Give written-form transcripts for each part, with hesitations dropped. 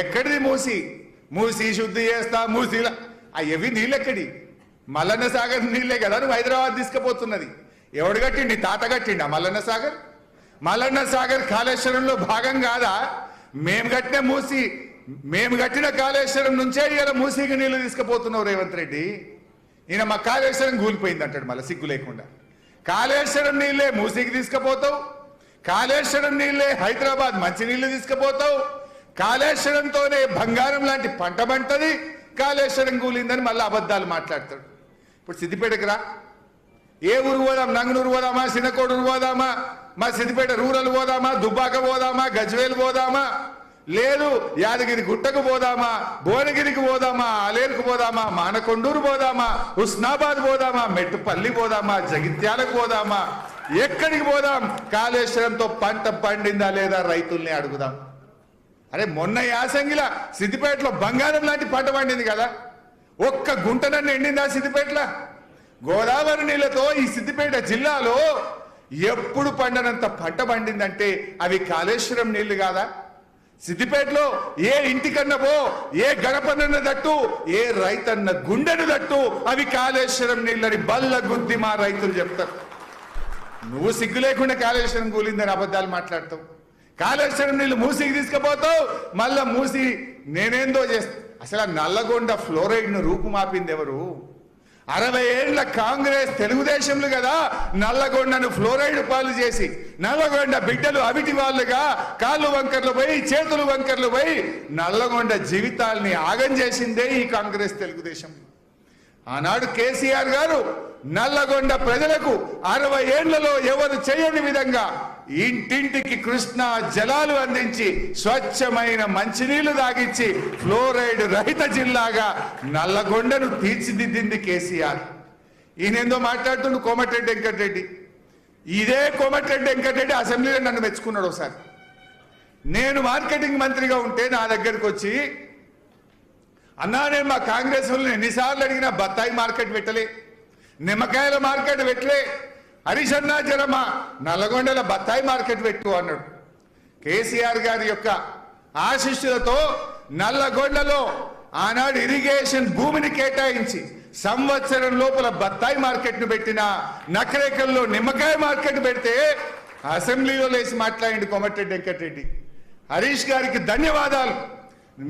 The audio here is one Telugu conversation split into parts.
ఎక్కడిది మూసి మూసి శుద్ధి చేస్తా మూసిలా అవి నీళ్ళెక్కడి మల్లన్న సాగర్ నీళ్ళే కదా నువ్వు హైదరాబాద్ తీసుకుపోతున్నది. ఎవడు కట్టిండి? తాత కట్టిండా మల్లన్న సాగర్? మల్లన్న సాగర్ కాళేశ్వరంలో భాగం కాదా? మేము కట్టిన కాళేశ్వరం నుంచే ఇలా మూసికి నీళ్లు తీసుకుపోతున్నావు రేవంత్ రెడ్డి. ఈయన మా కాళేశ్వరం కూలిపోయింది అంటాడు మళ్ళీ సిగ్గు లేకుండా. కాళేశ్వరం నీళ్ళే మూసికి తీసుకుపోతావు, కాళేశ్వరం నీళ్ళే హైదరాబాద్ మంచినీళ్ళు తీసుకుపోతావు, కాళేశ్వరంతోనే బంగారం లాంటి పంట పంటది, కాళేశ్వరం కూలిందని మళ్ళీ అబద్ధాలు మాట్లాడతాడు. ఇప్పుడు సిద్దిపేటకి రా, ఏ ఊరు పోదాం? నంగనూరు పోదామా, సినకోడూరు పోదామా, మా సిద్దిపేట రూరల్ పోదామా, దుబ్బాక పోదామా, గజ్వేల్ పోదామా, లేదు యాదగిరి గుట్టకు పోదామా, భువనగిరికి పోదామా, అలేరుకు పోదామా, మానకొండూరు పోదామా, హుస్నాబాద్ పోదామా, మెట్టుపల్లి పోదామా, జగిత్యాలకు పోదామా, ఎక్కడికి పోదాం? కాళేశ్వరంతో పంట పండిందా లేదా రైతుల్ని అడుగుదాం. అరే మొన్న యాసంగిలా సిద్దిపేటలో బంగారం లాంటి పంట పండింది కదా, ఒక్క గుంటనన్ను ఎండిందా సిద్దిపేటలో? గోదావరి నీళ్లతో ఈ సిద్దిపేట జిల్లాలో ఎప్పుడు పండనంత పంట పండిందంటే అవి కాళేశ్వరం నీళ్లు కాదా? సిద్దిపేటలో ఏ ఇంటికన్నా పో, ఏ గడపనన్న దట్టు, ఏ రైతన్న గుండెను దట్టు అవి కాళేశ్వరం నీళ్ళని బల్ల గుద్ది మా రైతులు చెప్తారు. నువ్వు సిగ్గు లేకుండా కాళేశ్వరం కూలిందని అబద్ధాలు మాట్లాడతావు. కాళేశ్వరం నీళ్ళు మూసికి తీసుకుపోతావు, మళ్ళా మూసి నేనేందో చేస్తా. అసలు నల్లగొండ ఫ్లోరైడ్ ను రూపుమాపింది ఎవరు? 60 ఏళ్ల కాంగ్రెస్ తెలుగుదేశంలు కదా నల్లగొండను ఫ్లోరైడ్ పాలు చేసి నల్లగొండ బిడ్డలు అవిటి వాళ్ళుగా కాళ్ళు వంకర్లు పోయి చేతులు వంకర్లు పోయి నల్లగొండ జీవితాల్ని ఆగం చేసిందే ఈ కాంగ్రెస్ తెలుగుదేశం. ఆనాడు కేసీఆర్ గారు నల్లగొండ ప్రజలకు 60 ఏళ్లలో ఎవరు చేయని విధంగా ఇంటింటికి కృష్ణా జలాలు అందించి స్వచ్ఛమైన మంచినీళ్లు తాగించి ఫ్లోరైడ్ రహిత జిల్లాగా నల్లగొండను తీర్చిదిద్దింది కేసీఆర్. ఈయనేందో మాట్లాడుతుండు కోమటిరెడ్డి వెంకటరెడ్డి. ఇదే కోమటిరెడ్డి వెంకటరెడ్డి అసెంబ్లీలో నన్ను మెచ్చుకున్నాడు. ఒకసారి నేను మార్కెటింగ్ మంత్రిగా ఉంటే నా దగ్గరకు వచ్చి, అన్నా నేను మా కాంగ్రెస్ వాళ్ళని ఎన్నిసార్లు అడిగినా బత్తాయి మార్కెట్ పెట్టలే, నిమ్మకాయల మార్కెట్ పెట్టలే, హరీష్ అన్నా జరమా నల్లగొండల బత్తాయి మార్కెట్ పెట్టు అన్నాడు. కేసీఆర్ గారి యొక్క ఆశీస్సులతో నల్లగొండలో ఆనాడు ఇరిగేషన్ భూమిని కేటాయించి సంవత్సరం లోపల బత్తాయి మార్కెట్ ను పెట్టిన, నకరేకల్లో నిమ్మకాయ మార్కెట్ పెడితే అసెంబ్లీలో లేచి మాట్లాడింది కోమటిరెడ్డి వెంకటరెడ్డి. హరీష్ గారికి ధన్యవాదాలు.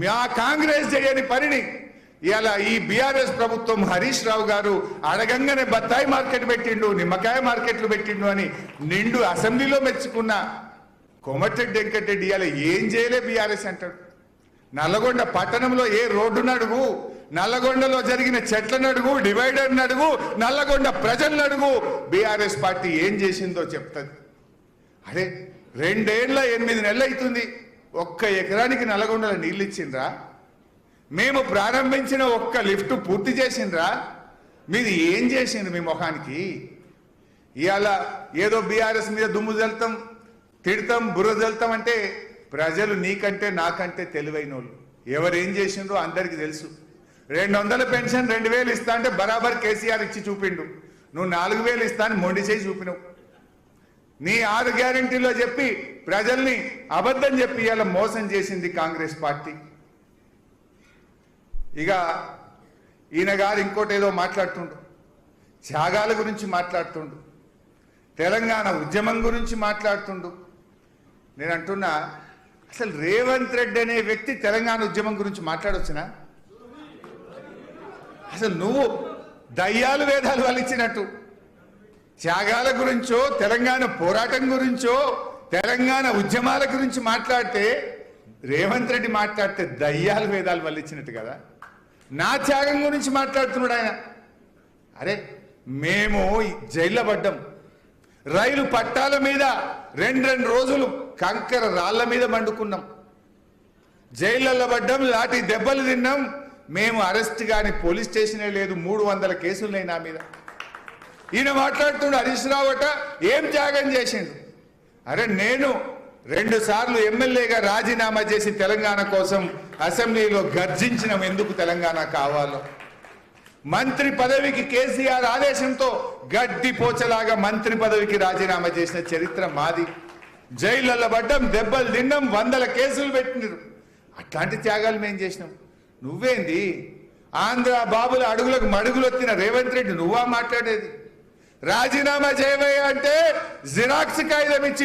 మా కాంగ్రెస్ చేయని పనిని ఇలా ఈ బీఆర్ఎస్ ప్రభుత్వం హరీష్ రావు గారు అడగంగానే బత్తాయి మార్కెట్ పెట్టిండు, నిమ్మకాయ మార్కెట్లు పెట్టిండు అని నిండు అసెంబ్లీలో మెచ్చుకున్న కోమటిరెడ్డి వెంకటరెడ్డి ఇలా ఏం చేయలే బీఆర్ఎస్ అంటాడు. నల్లగొండ పట్టణంలో ఏ రోడ్డును అడుగు, నల్లగొండలో జరిగిన చెట్లను అడుగు, డివైడర్ను అడుగు, నల్లగొండ ప్రజలను అడుగు, బీఆర్ఎస్ పార్టీ ఏం చేసిందో చెప్తుంది. అరే 2 ఏళ్ల 8 నెలలు అవుతుంది, ఒక్క ఎకరానికి నల్లగొండలో నీళ్ళు ఇచ్చిండ్రా? మేము ప్రారంభించిన ఒక్క లిఫ్ట్ పూర్తి చేసిండ్రా? మీది ఏం చేసిండ్రు మీ ముఖానికి? ఇవాళ ఏదో బీఆర్ఎస్ మీద దుమ్ము జల్తాం, తిడతాం, బుర్ర జల్తాం అంటే ప్రజలు నీకంటే నాకంటే తెలివైన వాళ్ళు. ఎవరేం చేసిండ్రో అందరికీ తెలుసు. 200 పెన్షన్ 2000 ఇస్తా అంటే బరాబర్ కేసీఆర్ ఇచ్చి చూపిండు. నువ్వు 4000 ఇస్తా అని మొండి చేసి చూపినావు. నీ 6 గ్యారెంటీలో చెప్పి ప్రజల్ని అబద్ధం చెప్పి ఇలా మోసం చేసింది కాంగ్రెస్ పార్టీ. ఇక ఈయన గారు ఇంకోటి ఏదో మాట్లాడుతుండు, త్యాగాల గురించి మాట్లాడుతుండు, తెలంగాణ ఉద్యమం గురించి మాట్లాడుతుండు. నేను అంటున్నా, అసలు రేవంత్ రెడ్డి అనే వ్యక్తి తెలంగాణ ఉద్యమం గురించి మాట్లాడొచ్చునా? అసలు నువ్వు దయ్యాలు వేదాలు వలిచినట్టు త్యాగాల గురించో తెలంగాణ పోరాటం గురించో తెలంగాణ ఉద్యమాల గురించి మాట్లాడితే, రేవంత్ రెడ్డి మాట్లాడితే దయ్యాలు వేదాలు వల్లించినట్టు కదా. నా త్యాగం గురించి మాట్లాడుతున్నాడు ఆయన. అరే మేము జైల్లో పడ్డాం, రైలు పట్టాల మీద 2 రోజులు కంకర రాళ్ల మీద మండుకున్నాం, జైళ్ళల్లో పడ్డాం, లాఠీ దెబ్బలు తిన్నాం. మేము అరెస్ట్ కానీ పోలీస్ స్టేషనే లేదు, 300 కేసులున్నాయి నా మీద. ఈయన మాట్లాడుతుండు హరీష్ రావు అట ఏం త్యాగం చేసిండు. అరే నేను 2 సార్లు ఎమ్మెల్యేగా రాజీనామా చేసి తెలంగాణ కోసం అసెంబ్లీలో గర్జించినాం ఎందుకు తెలంగాణ కావాలో. మంత్రి పదవికి కేసీఆర్ ఆదేశంతో గడ్డి పోచలాగా మంత్రి పదవికి రాజీనామా చేసిన చరిత్ర మాది. జైళ్ళల్లో పడ్డం, దెబ్బలు తిన్నాం, 100 కేసులు పెట్టినారు. అట్లాంటి త్యాగాలు మేము చేసినాం. నువ్వేంది ఆంధ్ర బాబుల అడుగులకు మడుగులు వచ్చిన రేవంత్ రెడ్డి నువ్వా మాట్లాడేది? రాజీనామా చేయవయ్యా అంటే జిరాక్స్ కాగితం ఇచ్చి